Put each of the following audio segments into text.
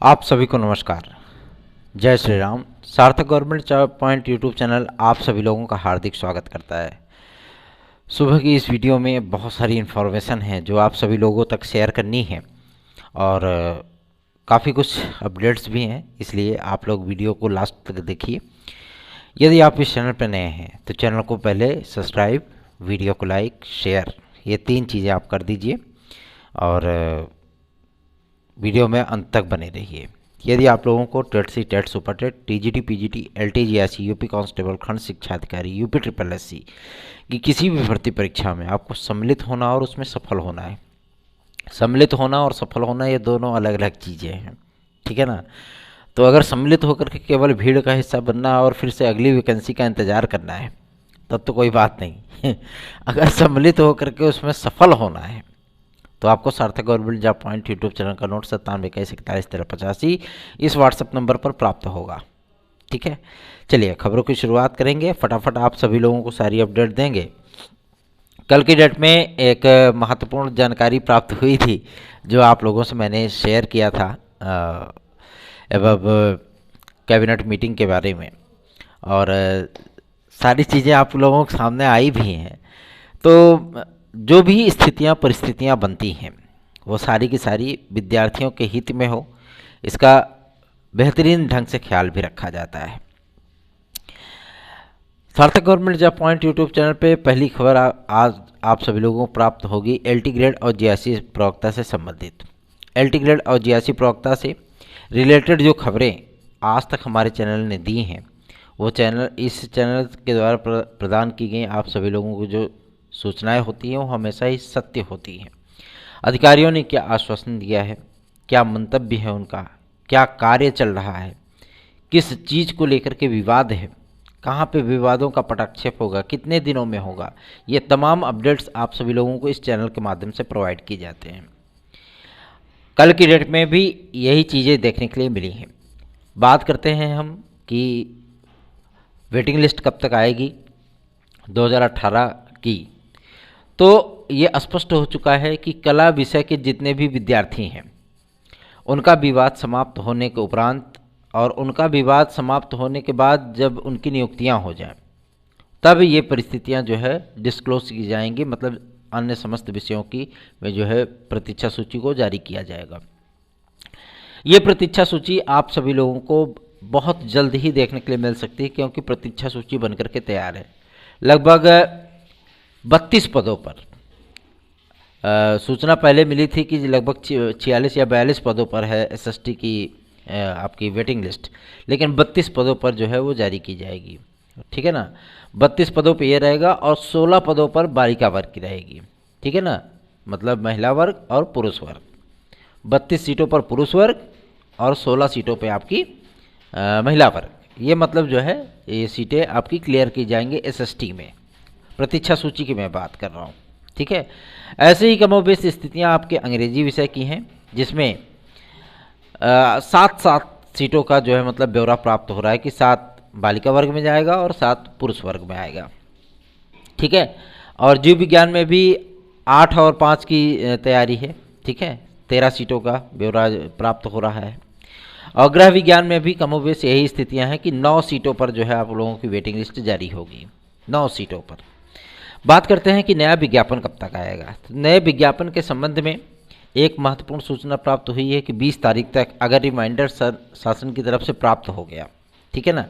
आप सभी को नमस्कार। जय श्री राम। सार्थक गवर्नमेंट पॉइंट यूट्यूब चैनल आप सभी लोगों का हार्दिक स्वागत करता है। सुबह की इस वीडियो में बहुत सारी इन्फॉर्मेशन है जो आप सभी लोगों तक शेयर करनी है और काफ़ी कुछ अपडेट्स भी हैं, इसलिए आप लोग वीडियो को लास्ट तक देखिए। यदि आप इस चैनल पर नए हैं तो चैनल को पहले सब्सक्राइब, वीडियो को लाइक, शेयर, ये 3 चीज़ें आप कर दीजिए और वीडियो में अंत तक बने रहिए। यदि आप लोगों को TET C, TET super TET, TGT, PGT, LT GIC, UP constable, खंड शिक्षा अधिकारी, यूपी ट्रिपल एससी की किसी भी भर्ती परीक्षा में आपको सम्मिलित होना और उसमें सफल होना है। सम्मिलित होना और सफल होना ये दोनों अलग अलग चीज़ें हैं, ठीक है ना। तो अगर सम्मिलित होकर के केवल भीड़ का हिस्सा बनना और फिर से अगली वैकेंसी का इंतज़ार करना है तब तो कोई बात नहीं अगर सम्मिलित होकर के उसमें सफल होना है तो आपको सार्थक government job point YouTube channel का नोट 9721411385 इस व्हाट्सएप नंबर पर प्राप्त होगा, ठीक है। चलिए खबरों की शुरुआत करेंगे। फटाफट आप सभी लोगों को सारी अपडेट देंगे। कल की डेट में एक महत्वपूर्ण जानकारी प्राप्त हुई थी जो आप लोगों से मैंने शेयर किया था एवं कैबिनेट मीटिंग के बारे में, और सारी चीज़ें आप लोगों के सामने आई भी हैं। तो जो भी स्थितियां परिस्थितियां बनती हैं वो सारी की सारी विद्यार्थियों के हित में हो, इसका बेहतरीन ढंग से ख्याल भी रखा जाता है। सार्थक government job point YouTube channel पे पहली खबर आज आप सभी लोगों को प्राप्त होगी एलटी ग्रेड और जीआईसी प्रवक्ता से संबंधित। एलटी ग्रेड और जीआईसी प्रवक्ता से रिलेटेड जो खबरें आज तक हमारे चैनल ने दी हैं वो इस चैनल के द्वारा प्रदान की गई आप सभी लोगों को जो सूचनाएं होती हैं वो हमेशा ही सत्य होती हैं। अधिकारियों ने क्या आश्वासन दिया है, क्या मंतव्य है उनका, क्या कार्य चल रहा है, किस चीज़ को लेकर के विवाद है, कहाँ पे विवादों का पटाक्षेप होगा, कितने दिनों में होगा, ये तमाम अपडेट्स आप सभी लोगों को इस चैनल के माध्यम से प्रोवाइड किए जाते हैं। कल की डेट में भी यही चीज़ें देखने के लिए मिली हैं। बात करते हैं हम कि वेटिंग लिस्ट कब तक आएगी 2018 की। तो ये स्पष्ट हो चुका है कि कला विषय के जितने भी विद्यार्थी हैं उनका विवाद समाप्त होने के उपरांत और उनका विवाद समाप्त होने के बाद जब उनकी नियुक्तियां हो जाएं तब ये परिस्थितियां जो है डिस्क्लोज की जाएंगी, मतलब अन्य समस्त विषयों की में जो है प्रतीक्षा सूची को जारी किया जाएगा। ये प्रतीक्षा सूची आप सभी लोगों को बहुत जल्द ही देखने के लिए मिल सकती है क्योंकि प्रतीक्षा सूची बनकर के तैयार है। लगभग 32 पदों पर सूचना पहले मिली थी कि लगभग 46 या 42 पदों पर है एसएसटी की आपकी वेटिंग लिस्ट, लेकिन 32 पदों पर जो है वो जारी की जाएगी, ठीक है ना। 32 पदों पे ये रहेगा और 16 पदों पर बालिका वर्ग की रहेगी, ठीक है ना, मतलब महिला वर्ग और पुरुष वर्ग। 32 सीटों पर पुरुष वर्ग और 16 सीटों पे आपकी महिला वर्ग। ये मतलब जो है ये सीटें आपकी क्लियर की जाएंगी एसएसटी में। प्रतीक्षा सूची की मैं बात कर रहा हूँ, ठीक है। ऐसे ही कमोबेश स्थितियाँ आपके अंग्रेजी विषय की हैं जिसमें 7 सीटों का जो है मतलब ब्यौरा प्राप्त हो रहा है कि 7 बालिका वर्ग में जाएगा और 7 पुरुष वर्ग में आएगा, ठीक है। और जीव विज्ञान में भी 8 और 5 की तैयारी है, ठीक है। 13 सीटों का ब्यौरा प्राप्त हो रहा है। और गृह विज्ञान में भी कमोबेश यही स्थितियाँ हैं कि 9 सीटों पर जो है आप लोगों की वेटिंग लिस्ट जारी होगी, 9 सीटों पर। बात करते हैं कि नया विज्ञापन कब तक आएगा। तो नए विज्ञापन के संबंध में एक महत्वपूर्ण सूचना प्राप्त हुई है कि 20 तारीख तक अगर रिमाइंडर शासन की तरफ से प्राप्त हो गया, ठीक है ना,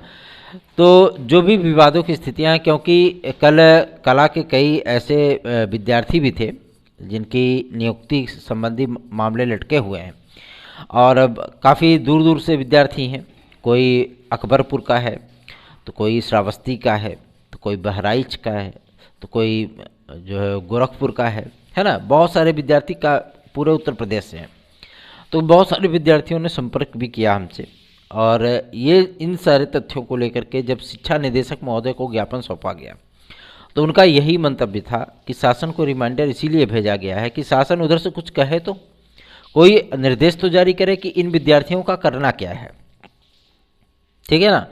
तो जो भी विवादों की स्थितियां हैं, क्योंकि कल कला के कई ऐसे विद्यार्थी भी थे जिनकी नियुक्ति संबंधी मामले लटके हुए हैं और अब काफ़ी दूर दूर से विद्यार्थी हैं। कोई अकबरपुर का है, तो कोई श्रावस्ती का है, तो कोई बहराइच का है, तो कोई जो है गोरखपुर का है ना। बहुत सारे विद्यार्थी का पूरे उत्तर प्रदेश से हैं। तो बहुत सारे विद्यार्थियों ने संपर्क भी किया हमसे और ये इन सारे तथ्यों को लेकर के जब शिक्षा निदेशक महोदय को ज्ञापन सौंपा गया तो उनका यही मंतव्य था कि शासन को रिमाइंडर इसीलिए भेजा गया है कि शासन उधर से कुछ कहे तो कोई निर्देश तो जारी करे कि इन विद्यार्थियों का करना क्या है, ठीक है ना।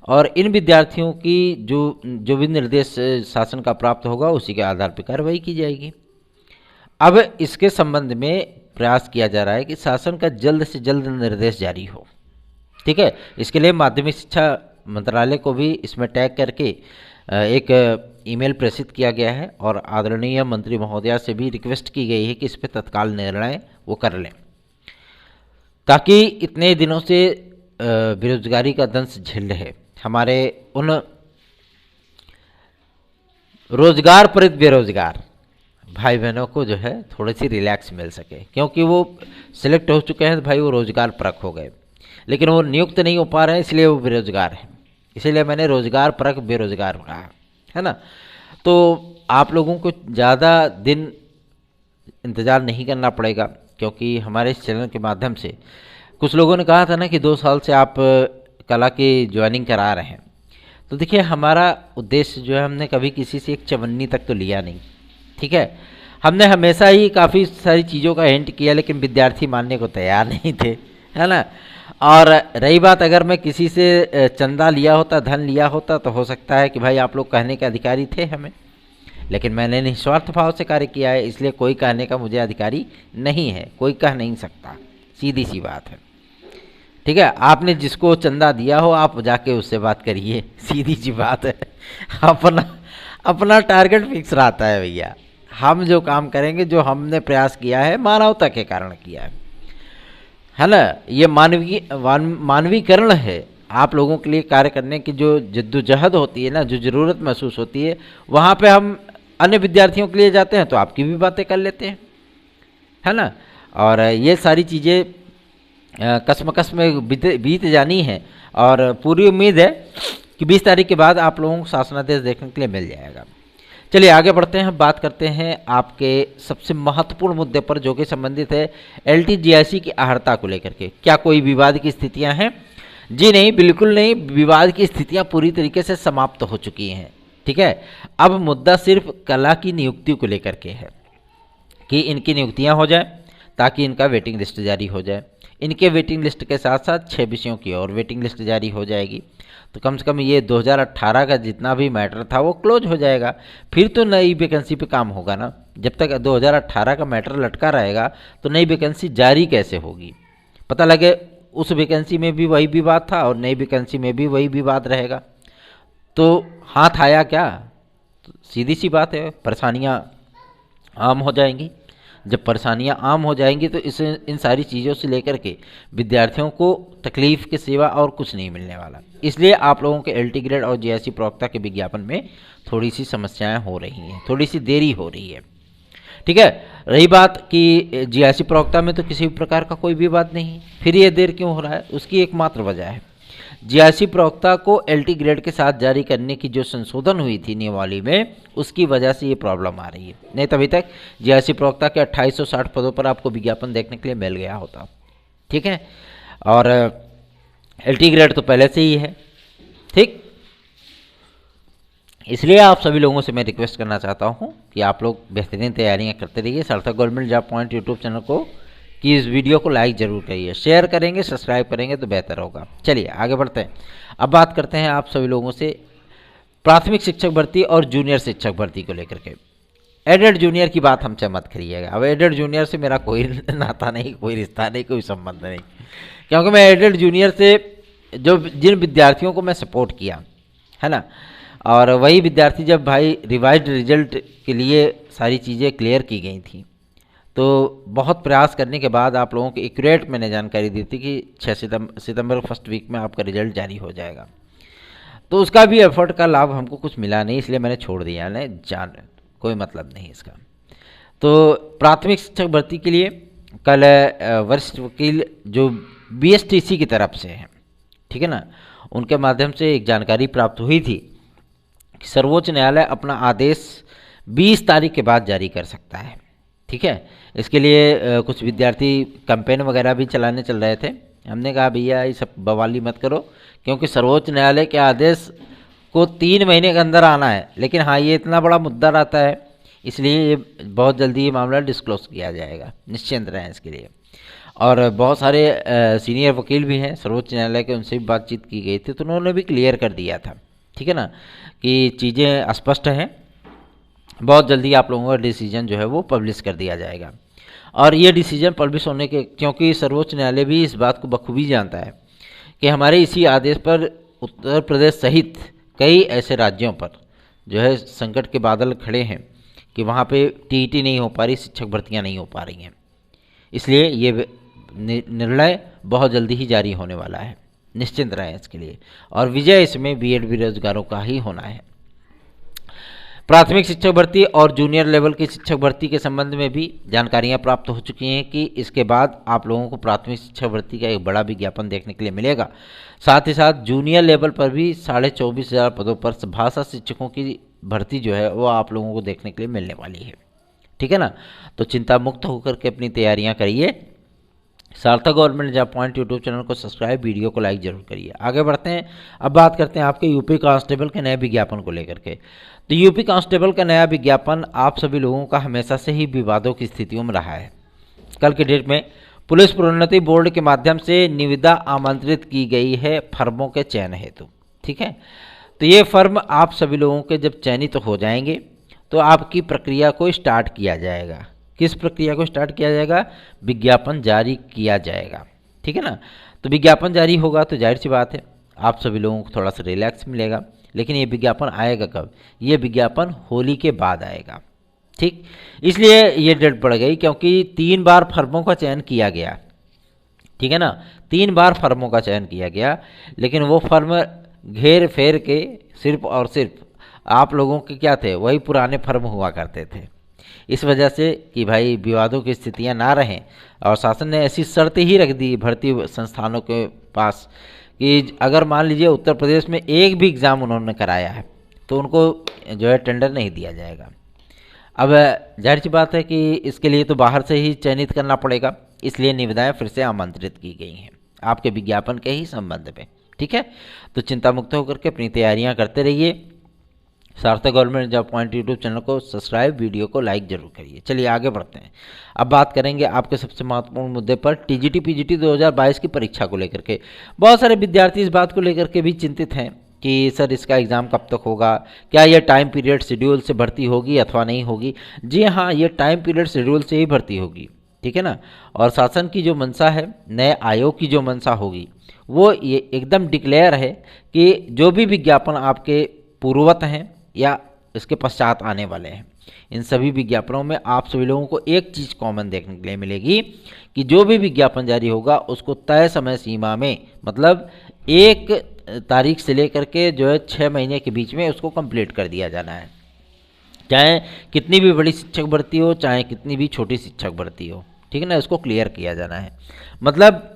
और इन विद्यार्थियों की जो भी निर्देश शासन का प्राप्त होगा उसी के आधार पर कार्रवाई की जाएगी। अब इसके संबंध में प्रयास किया जा रहा है कि शासन का जल्द से जल्द निर्देश जारी हो। ठीक है, इसके लिए माध्यमिक शिक्षा मंत्रालय को भी इसमें टैग करके एक ईमेल प्रेषित किया गया है और आदरणीय मंत्री महोदया से भी रिक्वेस्ट की गई है कि इस पर तत्काल निर्णय वो कर लें, ताकि इतने दिनों से बेरोजगारी का दंश झेल रहे हमारे उन रोजगार पर बेरोजगार भाई बहनों को जो है थोड़ी सी रिलैक्स मिल सके, क्योंकि वो सिलेक्ट हो चुके हैं तो भाई वो रोजगार परक हो गए, लेकिन वो नियुक्त नहीं हो पा रहे हैं, इसलिए वो बेरोजगार हैं। इसीलिए मैंने रोजगार परक बेरोजगार कहा है ना। तो आप लोगों को ज़्यादा दिन इंतज़ार नहीं करना पड़ेगा, क्योंकि हमारे इस चैनल के माध्यम से कुछ लोगों ने कहा था ना कि 2 साल से आप कला की ज्वाइनिंग करा रहे हैं। तो देखिए, हमारा उद्देश्य जो है, हमने कभी किसी से एक चवन्नी तक तो लिया नहीं। ठीक है, हमने हमेशा ही काफ़ी सारी चीज़ों का हिंट किया, लेकिन विद्यार्थी मानने को तैयार नहीं थे, है ना। और रही बात, अगर मैं किसी से चंदा लिया होता, धन लिया होता, तो हो सकता है कि भाई आप लोग कहने के अधिकारी थे हमें, लेकिन मैंने निस्वार्थ भाव से कार्य किया है, इसलिए कोई कहने का मुझे अधिकारी नहीं है, कोई कह नहीं सकता, सीधी सी बात है। ठीक है, आपने जिसको चंदा दिया हो आप जाके उससे बात करिए, सीधी सी बात है। अपना टारगेट फिक्स रहता है भैया। हम जो काम करेंगे, जो हमने प्रयास किया है, मानवता के कारण किया है ना। ये मानवीकरण है। आप लोगों के लिए कार्य करने की जो जद्दोजहद होती है ना, जो ज़रूरत महसूस होती है, वहाँ पे हम अन्य विद्यार्थियों के लिए जाते हैं तो आपकी भी बातें कर लेते हैं, है ना। और ये सारी चीज़ें कसमकस में बीत जानी है, और पूरी उम्मीद है कि 20 तारीख के बाद आप लोगों को शासनादेश देखने के लिए मिल जाएगा। चलिए आगे बढ़ते हैं, बात करते हैं आपके सबसे महत्वपूर्ण मुद्दे पर, जो कि संबंधित है LTGIC की अहर्ता को लेकर के। क्या कोई विवाद की स्थितियां हैं? जी नहीं, बिल्कुल नहीं। विवाद की स्थितियां पूरी तरीके से समाप्त हो चुकी हैं। ठीक है, अब मुद्दा सिर्फ कला की नियुक्ति को लेकर के है कि इनकी नियुक्तियां हो जाए, ताकि इनका वेटिंग लिस्ट जारी हो जाए। इनके वेटिंग लिस्ट के साथ साथ 6 विषयों की और वेटिंग लिस्ट जारी हो जाएगी, तो कम से कम ये 2018 का जितना भी मैटर था वो क्लोज हो जाएगा। फिर तो नई वैकेंसी पे काम होगा ना। जब तक 2018 का मैटर लटका रहेगा तो नई वैकेंसी जारी कैसे होगी? पता लगे उस वैकेंसी में भी वही विवाद था और नई वैकेंसी में भी वही विवाद रहेगा, तो हाथ आया क्या? तो सीधी सी बात है, परेशानियाँ आम हो जाएंगी। जब परेशानियां आम हो जाएंगी तो इन सारी चीज़ों से लेकर के विद्यार्थियों को तकलीफ़ के सिवा और कुछ नहीं मिलने वाला। इसलिए आप लोगों के LT ग्रेड और GIC प्रवक्ता के विज्ञापन में थोड़ी सी समस्याएं हो रही हैं, थोड़ी सी देरी हो रही है। ठीक है, रही बात कि GIC प्रवक्ता में तो किसी भी प्रकार का कोई विवाद नहीं, फिर ये देर क्यों हो रहा है? उसकी एकमात्र वजह है GIC प्रवक्ता को LT ग्रेड के साथ जारी करने की जो संशोधन हुई थी नियमावली में, उसकी वजह से ये प्रॉब्लम आ रही है। नहीं तो अभी तक GIC प्रवक्ता के 2860 पदों पर आपको विज्ञापन देखने के लिए मिल गया होता। ठीक है, और LT ग्रेड तो पहले से ही है। ठीक, इसलिए आप सभी लोगों से मैं रिक्वेस्ट करना चाहता हूँ कि आप लोग बेहतरीन तैयारियाँ करते रहिए। सार्थक government job point YouTube channel को कि इस वीडियो को लाइक जरूर करिए, शेयर करेंगे, सब्सक्राइब करेंगे तो बेहतर होगा। चलिए आगे बढ़ते हैं। अब बात करते हैं आप सभी लोगों से प्राथमिक शिक्षक भर्ती और जूनियर शिक्षक भर्ती को लेकर के। एडेड जूनियर की बात हमसे मत करिएगा। अब एडेड जूनियर से मेरा कोई नाता नहीं, कोई रिश्ता नहीं, कोई संबंध नहीं, क्योंकि मैं एडेड जूनियर से जिन विद्यार्थियों को मैं सपोर्ट किया है ना, और वही विद्यार्थी जब भाई रिवाइज्ड रिजल्ट के लिए सारी चीज़ें क्लियर की गई थी, तो बहुत प्रयास करने के बाद आप लोगों को एक्यूरेट मैंने जानकारी दी थी कि 6 सितंबर फर्स्ट वीक में आपका रिजल्ट जारी हो जाएगा। तो उसका भी एफर्ट का लाभ हमको कुछ मिला नहीं, इसलिए मैंने छोड़ दिया। नहीं, कोई मतलब नहीं इसका। तो प्राथमिक शिक्षक भर्ती के लिए कल वरिष्ठ वकील जो BSTC की तरफ से है, ठीक है ना, उनके माध्यम से एक जानकारी प्राप्त हुई थी कि सर्वोच्च न्यायालय अपना आदेश 20 तारीख के बाद जारी कर सकता है। ठीक है, इसके लिए कुछ विद्यार्थी कैंपेन वगैरह भी चलाने चल रहे थे। हमने कहा भैया ये सब बवाली मत करो, क्योंकि सर्वोच्च न्यायालय के आदेश को 3 महीने के अंदर आना है। लेकिन हाँ, ये इतना बड़ा मुद्दा रहता है, इसलिए ये बहुत जल्दी ये मामला डिस्क्लोज किया जाएगा, निश्चिंत रहें इसके लिए। और बहुत सारे सीनियर वकील भी हैं सर्वोच्च न्यायालय के, उनसे भी बातचीत की गई थी, तो उन्होंने भी क्लियर कर दिया था, ठीक है ना, कि चीज़ें स्पष्ट हैं। बहुत जल्दी आप लोगों का डिसीजन जो है वो पब्लिश कर दिया जाएगा। और ये डिसीजन पब्लिश होने के, क्योंकि सर्वोच्च न्यायालय भी इस बात को बखूबी जानता है कि हमारे इसी आदेश पर उत्तर प्रदेश सहित कई ऐसे राज्यों पर जो है संकट के बादल खड़े हैं कि वहाँ पे टीईटी नहीं हो पा रही, शिक्षक भर्तियाँ नहीं हो पा रही हैं। इसलिए ये निर्णय बहुत जल्दी ही जारी होने वाला है, निश्चिंत रहें इसके लिए। और विजय इसमें बीएड बेरोजगारों का ही होना है। प्राथमिक शिक्षक भर्ती और जूनियर लेवल की शिक्षक भर्ती के संबंध में भी जानकारियां प्राप्त हो चुकी हैं कि इसके बाद आप लोगों को प्राथमिक शिक्षक भर्ती का एक बड़ा विज्ञापन देखने के लिए मिलेगा। साथ ही साथ जूनियर लेवल पर भी 24,500 पदों पर भाषा शिक्षकों की भर्ती जो है वो आप लोगों को देखने के लिए मिलने वाली है। ठीक है ना, तो चिंता मुक्त होकर के अपनी तैयारियां करिए। सार्थक government job point YouTube channel को सब्सक्राइब, वीडियो को लाइक जरूर करिए। आगे बढ़ते हैं, अब बात करते हैं आपके यूपी कांस्टेबल के नए विज्ञापन को लेकर के। तो यूपी कांस्टेबल का नया विज्ञापन आप सभी लोगों का हमेशा से ही विवादों की स्थितियों में रहा है। कल के डेट में पुलिस प्रोन्नति बोर्ड के माध्यम से निविदा आमंत्रित की गई है फर्मों के चयन हेतु। ठीक है, तो ये फर्म आप सभी लोगों के जब चयनित हो जाएंगे तो आपकी प्रक्रिया को स्टार्ट किया जाएगा। किस प्रक्रिया को स्टार्ट किया जाएगा? विज्ञापन जारी किया जाएगा। ठीक है ना, तो विज्ञापन जारी होगा तो जाहिर सी बात है आप सभी लोगों को थोड़ा सा रिलैक्स मिलेगा। लेकिन ये विज्ञापन आएगा कब? ये विज्ञापन होली के बाद आएगा। ठीक, इसलिए ये डेट बढ़ गई क्योंकि 3 बार फर्मों का चयन किया गया। ठीक है ना, 3 बार फर्मों का चयन किया गया, लेकिन वो फर्म घेर फेर के सिर्फ और सिर्फ आप लोगों के क्या थे? वही पुराने फर्म हुआ करते थे। इस वजह से कि भाई विवादों की स्थितियां ना रहें, और शासन ने ऐसी शर्त ही रख दी भर्ती संस्थानों के पास कि अगर मान लीजिए उत्तर प्रदेश में एक भी एग्ज़ाम उन्होंने कराया है तो उनको जो है टेंडर नहीं दिया जाएगा। अब जाहिर सी बात है कि इसके लिए तो बाहर से ही चयनित करना पड़ेगा, इसलिए निविदाएं फिर से आमंत्रित की गई हैं आपके विज्ञापन के ही संबंध में। ठीक है, तो चिंता मुक्त होकर के अपनी तैयारियां करते रहिए। सार्थक government job point YouTube channel को सब्सक्राइब, वीडियो को लाइक जरूर करिए। चलिए आगे बढ़ते हैं, अब बात करेंगे आपके सबसे महत्वपूर्ण मुद्दे पर, टीजीटी पीजीटी 2022 की परीक्षा को लेकर के। बहुत सारे विद्यार्थी इस बात को लेकर के भी चिंतित हैं कि सर इसका एग्ज़ाम कब तक होगा, क्या यह टाइम पीरियड शेड्यूल से भर्ती होगी अथवा नहीं होगी। जी हाँ, ये टाइम पीरियड शेड्यूल से ही भर्ती होगी। ठीक है ना, और शासन की जो मंशा है, नए आयोग की जो मंशा होगी, वो ये एकदम डिक्लेयर है कि जो भी विज्ञापन आपके पूर्ववत हैं या इसके पश्चात आने वाले हैं, इन सभी विज्ञापनों में आप सभी लोगों को एक चीज़ कॉमन देखने के लिए मिलेगी कि जो भी विज्ञापन जारी होगा उसको तय समय सीमा में, मतलब 1 तारीख से लेकर के जो है 6 महीने के बीच में उसको कंप्लीट कर दिया जाना है। चाहे कितनी भी बड़ी शिक्षक भर्ती हो, चाहे कितनी भी छोटी शिक्षक भर्ती हो। ठीक है ना, इसको क्लियर किया जाना है। मतलब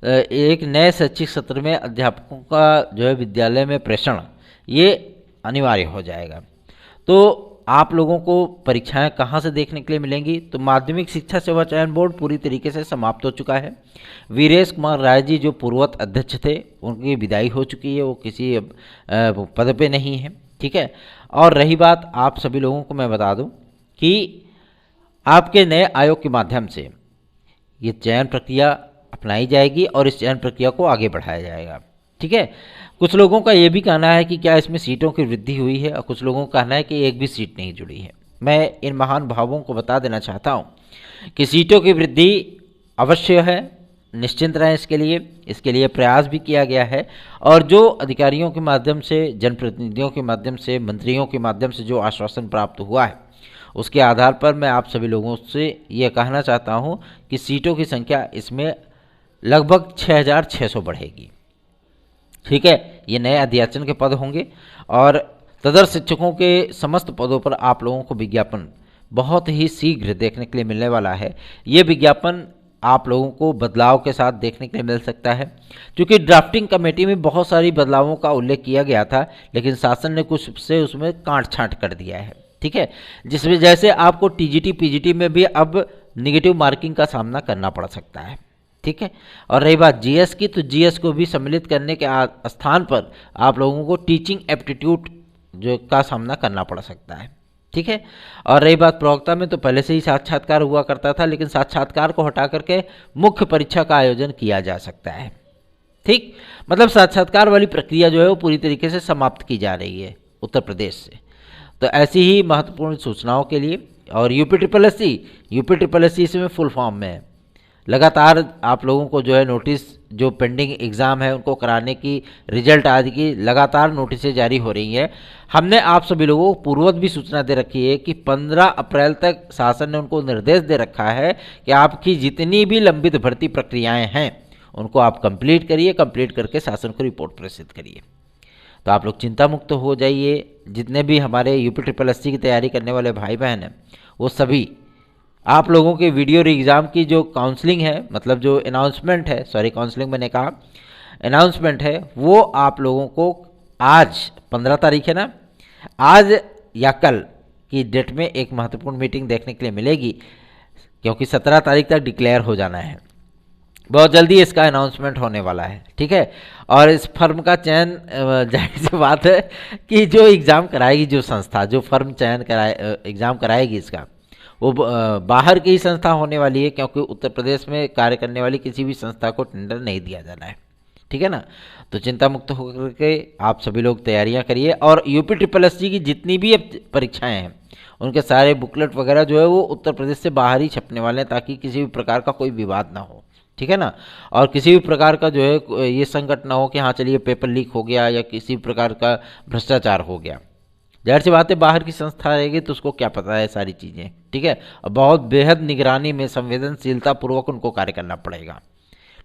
एक नए शैक्षिक सत्र में अध्यापकों का जो है विद्यालय में प्रेषण ये अनिवार्य हो जाएगा। तो आप लोगों को परीक्षाएं कहाँ से देखने के लिए मिलेंगी? तो माध्यमिक शिक्षा सेवा चयन बोर्ड पूरी तरीके से समाप्त हो चुका है। वीरेश कुमार राय जी जो पूर्ववत अध्यक्ष थे, उनकी विदाई हो चुकी है, वो किसी पद पे नहीं है। ठीक है, और रही बात, आप सभी लोगों को मैं बता दूं कि आपके नए आयोग के माध्यम से ये चयन प्रक्रिया अपनाई जाएगी और इस चयन प्रक्रिया को आगे बढ़ाया जाएगा। ठीक है, कुछ लोगों का ये भी कहना है कि क्या इसमें सीटों की वृद्धि हुई है, और कुछ लोगों का कहना है कि एक भी सीट नहीं जुड़ी है। मैं इन महान भावों को बता देना चाहता हूँ कि सीटों की वृद्धि अवश्य है, निश्चिंत रहें इसके लिए प्रयास भी किया गया है। और जो अधिकारियों के माध्यम से, जनप्रतिनिधियों के माध्यम से, मंत्रियों के माध्यम से जो आश्वासन प्राप्त हुआ है, उसके आधार पर मैं आप सभी लोगों से ये कहना चाहता हूँ कि सीटों की संख्या इसमें लगभग 6,600 बढ़ेगी। ठीक है, ये नए अध्याचन के पद होंगे और तदर शिक्षकों के समस्त पदों पर आप लोगों को विज्ञापन बहुत ही शीघ्र देखने के लिए मिलने वाला है। ये विज्ञापन आप लोगों को बदलाव के साथ देखने के लिए मिल सकता है, क्योंकि ड्राफ्टिंग कमेटी में बहुत सारी बदलावों का उल्लेख किया गया था, लेकिन शासन ने कुछ से उसमें काट छांट कर दिया है। ठीक है, जिस वजह से आपको टीजीटी पीजीटी में भी अब निगेटिव मार्किंग का सामना करना पड़ सकता है। ठीक है, और रही बात जीएस की, तो जीएस को भी सम्मिलित करने के स्थान पर आप लोगों को टीचिंग एप्टीट्यूड जो का सामना करना पड़ सकता है। ठीक है, और रही बात प्रवक्ता में, तो पहले से ही साक्षात्कार हुआ करता था, लेकिन साक्षात्कार को हटा करके मुख्य परीक्षा का आयोजन किया जा सकता है। ठीक, मतलब साक्षात्कार वाली प्रक्रिया जो है वो पूरी तरीके से समाप्त की जा रही है उत्तर प्रदेश से। तो ऐसी ही महत्वपूर्ण सूचनाओं के लिए और यूपी ट्रिपल एस सी इसमें फुल फॉर्म में है। लगातार आप लोगों को जो है नोटिस, जो पेंडिंग एग्ज़ाम है उनको कराने की, रिजल्ट आदि की लगातार नोटिसें जारी हो रही हैं। हमने आप सभी लोगों को पूर्ववत भी सूचना दे रखी है कि 15 अप्रैल तक शासन ने उनको निर्देश दे रखा है कि आपकी जितनी भी लंबित भर्ती प्रक्रियाएं हैं उनको आप कंप्लीट करिए, कंप्लीट करके शासन को रिपोर्ट प्रेषित करिए। तो आप लोग चिंता मुक्त हो जाइए। जितने भी हमारे यूपी ट्रिपल एस सी की तैयारी करने वाले भाई बहन हैं वो सभी, आप लोगों के वीडियो एग्ज़ाम की जो काउंसलिंग है, मतलब जो अनाउंसमेंट है, सॉरी काउंसलिंग मैंने कहा, अनाउंसमेंट है, वो आप लोगों को आज 15 तारीख है ना, आज या कल की डेट में एक महत्वपूर्ण मीटिंग देखने के लिए मिलेगी, क्योंकि 17 तारीख तक डिक्लेयर हो जाना है। बहुत जल्दी इसका अनाउंसमेंट होने वाला है, ठीक है। और इस फर्म का चयन, जाहिर सी बात है कि जो एग्ज़ाम कराएगी, जो संस्था, जो फर्म चयन कराए एग्ज़ाम कराएगी इसका, वो बाहर की ही संस्था होने वाली है, क्योंकि उत्तर प्रदेश में कार्य करने वाली किसी भी संस्था को टेंडर नहीं दिया जाना है, ठीक है ना। तो चिंता मुक्त होकर के आप सभी लोग तैयारियां करिए। और यूपी ट्रिपल एस सी की जितनी भी अब परीक्षाएं हैं उनके सारे बुकलेट वगैरह जो है वो उत्तर प्रदेश से बाहर ही छपने वाले हैं, ताकि किसी भी प्रकार का कोई विवाद ना हो, ठीक है ना। और किसी भी प्रकार का जो है ये संकट ना हो कि हाँ चलिए पेपर लीक हो गया या किसी भी प्रकार का भ्रष्टाचार हो गया। जाहिर सी बात है बाहर की संस्था रहेगी तो उसको क्या पता है सारी चीज़ें, ठीक है। और बहुत बेहद निगरानी में संवेदनशीलता पूर्वक उनको कार्य करना पड़ेगा,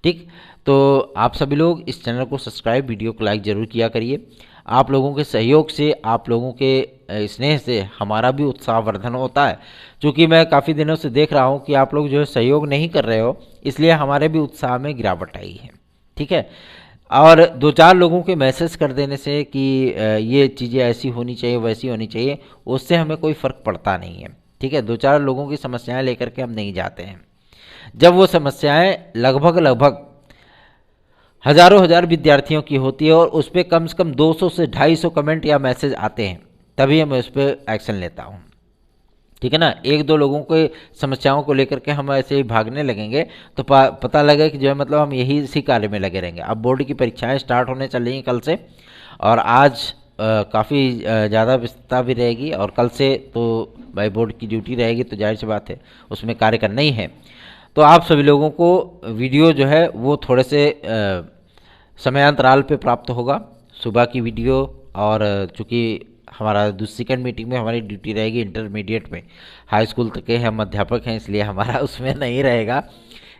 ठीक। तो आप सभी लोग इस चैनल को सब्सक्राइब, वीडियो को लाइक ज़रूर किया करिए। आप लोगों के सहयोग से, आप लोगों के स्नेह से हमारा भी उत्साहवर्धन होता है। क्योंकि मैं काफ़ी दिनों से देख रहा हूँ कि आप लोग जो है सहयोग नहीं कर रहे हो, इसलिए हमारे भी उत्साह में गिरावट आई है, ठीक है। और 2-4 लोगों के मैसेज कर देने से कि ये चीज़ें ऐसी होनी चाहिए, वैसी होनी चाहिए, उससे हमें कोई फ़र्क पड़ता नहीं है, ठीक है। 2-4 लोगों की समस्याएं लेकर के हम नहीं जाते हैं। जब वो समस्याएं लगभग हज़ारों हजार विद्यार्थियों की होती है और उस पर कम से कम 200 से 250 कमेंट या मैसेज आते हैं, तभी मैं उस पर एक्शन लेता हूँ, ठीक है ना। 1-2 लोगों के समस्याओं को लेकर के हम ऐसे ही भागने लगेंगे तो पता लगे कि जो है मतलब हम यही इसी कार्य में लगे रहेंगे। अब बोर्ड की परीक्षाएं स्टार्ट होने चल रही हैं कल से, और आज काफ़ी ज़्यादा व्यस्तता भी रहेगी, और कल से तो भाई बोर्ड की ड्यूटी रहेगी, तो जाहिर सी बात है उसमें कार्य करना ही है। तो आप सभी लोगों को वीडियो जो है वो थोड़े से समयांतराल पे प्राप्त होगा, सुबह की वीडियो। और चूँकि हमारा सेकेंड मीटिंग में हमारी ड्यूटी रहेगी इंटरमीडिएट में, हाई स्कूल तक के हम अध्यापक हैं इसलिए हमारा उसमें नहीं रहेगा,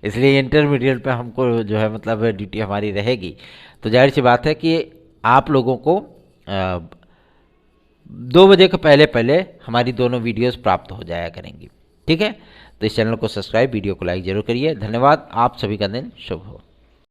इसलिए इंटरमीडिएट पे हमको जो है मतलब ड्यूटी हमारी रहेगी। तो जाहिर सी बात है कि आप लोगों को 2 बजे के पहले पहले हमारी दोनों वीडियोस प्राप्त हो जाया करेंगी, ठीक है। तो इस चैनल को सब्सक्राइब, वीडियो को लाइक जरूर करिए। धन्यवाद। आप सभी का दिन शुभ हो।